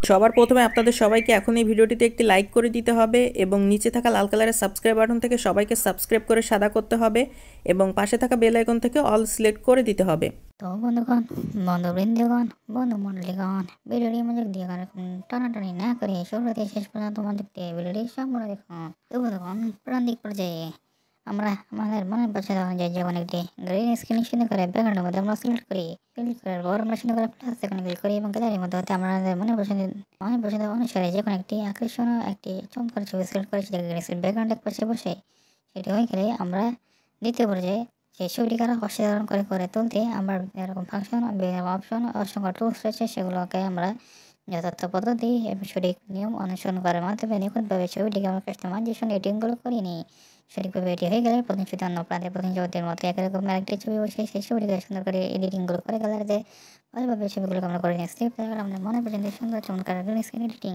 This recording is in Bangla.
সবার প্রথমে আপনাদের সবাইকে এখন এই ভিডিওটিতে একটি লাইক করে দিতে হবে এবং নিচে থাকা লাল কালারের সাবস্ক্রাইব বাটন থেকে সবাইকে সাবস্ক্রাইব করে সাদা করতে হবে এবং পাশে থাকা বেল আইকন থেকে অল সিলেক্ট করে দিতে হবে। তো বন্ধুগণ, বন্ধুবৃন্দগণ, বন্ধুমণ্ডলীগণ, ভিডিওটি মনোযোগ দিয়ে এরকম টানাটানি না করে শুরু থেকে শেষ পর্যন্ত মনোযোগ দিয়ে ভিডিওটি সম্পূর্ণ দেখুন। তো বন্ধুগণ, প্রান্তিক পর্যায়ে আমরা আমাদের মনের পছন্দ অনুযায়ী যেমন একটি গ্রিন স্ক্রিন সুন্দর করে ব্যাকগ্রাউন্ডের মধ্যে আমরা সিলেক্ট করি। ক্লিক করার পর আমরা সুন্দর করে প্লাস এখানে ক্লিক করি এবং গ্যালারির মধ্যে হতে আমাদের মনের পছন্দ অনুসারে যে কোনো একটি আকর্ষণীয় একটি চমৎকার ছবি সিলেক্ট করে সেটাকে গ্রিন স্ক্রিন ব্যাকগ্রাউন্ডের পাশে বসে সেটি হয়ে গেলে আমরা দ্বিতীয় পর্যায়ে সেই ছবিটিকে আরও অসাধারণ করে তুলতে আমরা এরকম ফাংশন অপশন অসংখ্য টুলস রয়েছে, সেগুলোকে আমরা যথার্থ পদ্ধতি এবং সঠিক নিয়ম অনুসরণ করার মাধ্যমে নিখুঁতভাবে ছবিটিকে আমরা কাস্টমাইজেশন এডিটিংগুলো করে নিই। সঠিকভাবে এটি হয়ে গেলে প্রথম ছবিতে অন্য প্রান্তে প্রথম জগতের মতো একরকম আরেকটি ছবি বসে সেই ছবিটিকে সুন্দর করে এডিটিংগুলো করে গ্যালারিতে ভালোভাবে ছবিগুলোকে আমরা করে নিই। স্টেপ আমাদের মনে পর্যন্ত সুন্দর চমৎকার স্ক্রিন এডিটিং।